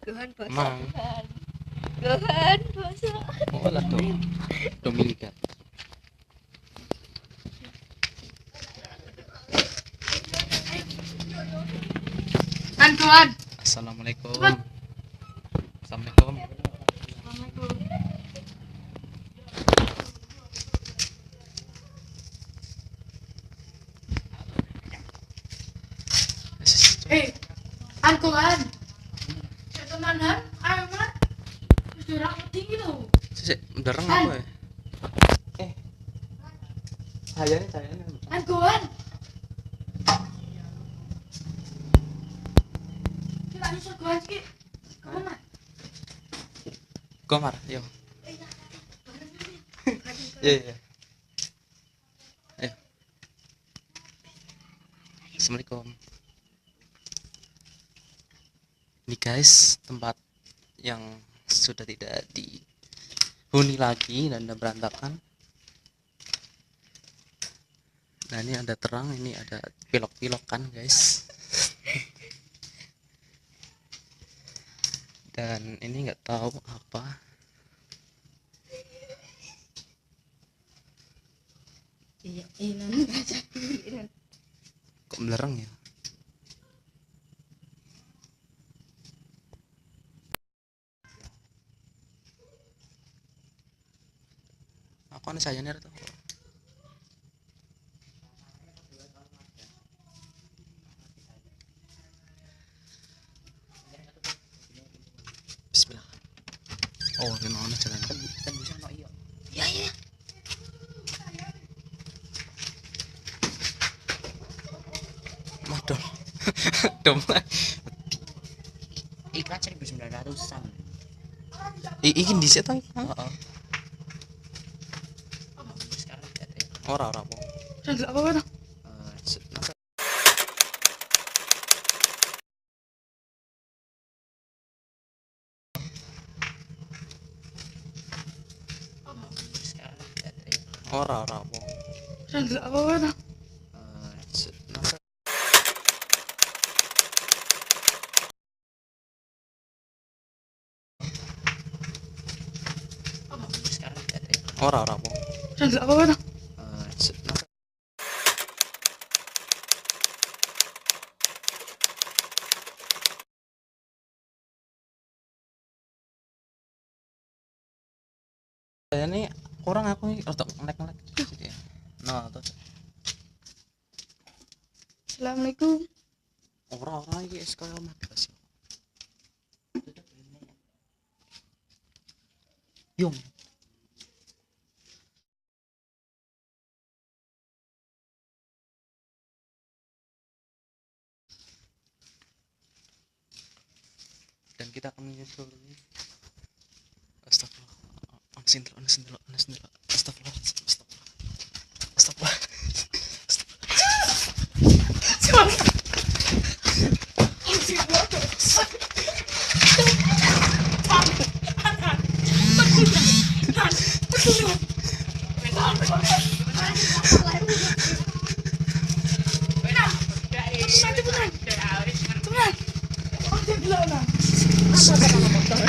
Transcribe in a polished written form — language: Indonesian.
Gohan puasa. Mang. Gohan puasa. Oh lah dong. Dominika. Gohan. Assalamualaikum. Cepat. Assalamualaikum. Assalamualaikum. Gohan. Saya temenan, ayo man. Sudah tinggi loh. Sik, ndereng apa ya? Sayane. Gohan. Kita bisa Gohan sih. Kemana? Gomar, yo. Iya. Ayo. Assalamualaikum. Ini guys, tempat yang sudah tidak dihuni lagi dan udah berantakan. Nah ini ada terang, ini ada pilok-pilokan guys. Dan ini nggak tahu apa. Iya, ini aja. Kok melereng ya? Aku nih saya tuh. Bismillah. Oh, gimana jalan? Kan bisa no iya. Iya. Madol. Dom. Iklan 1900-an. Iki dhisik ta? Heeh. Sekarang tidak ada. Ora apa. Enggak apa-apa tuh. Sekarang tidak ada. Ora apa. Enggak apa-apa tuh. Sekarang tidak ada. Ora apa. Enggak apa-apa tuh. Ini kurang aku nih untuk ngelek gitu ya. Nah, terus Assalamualaikum. ora iki es kaya mas. Yung. Dan kita akan menyusul ini. Astagfirullah. Astagfirullah. Teman.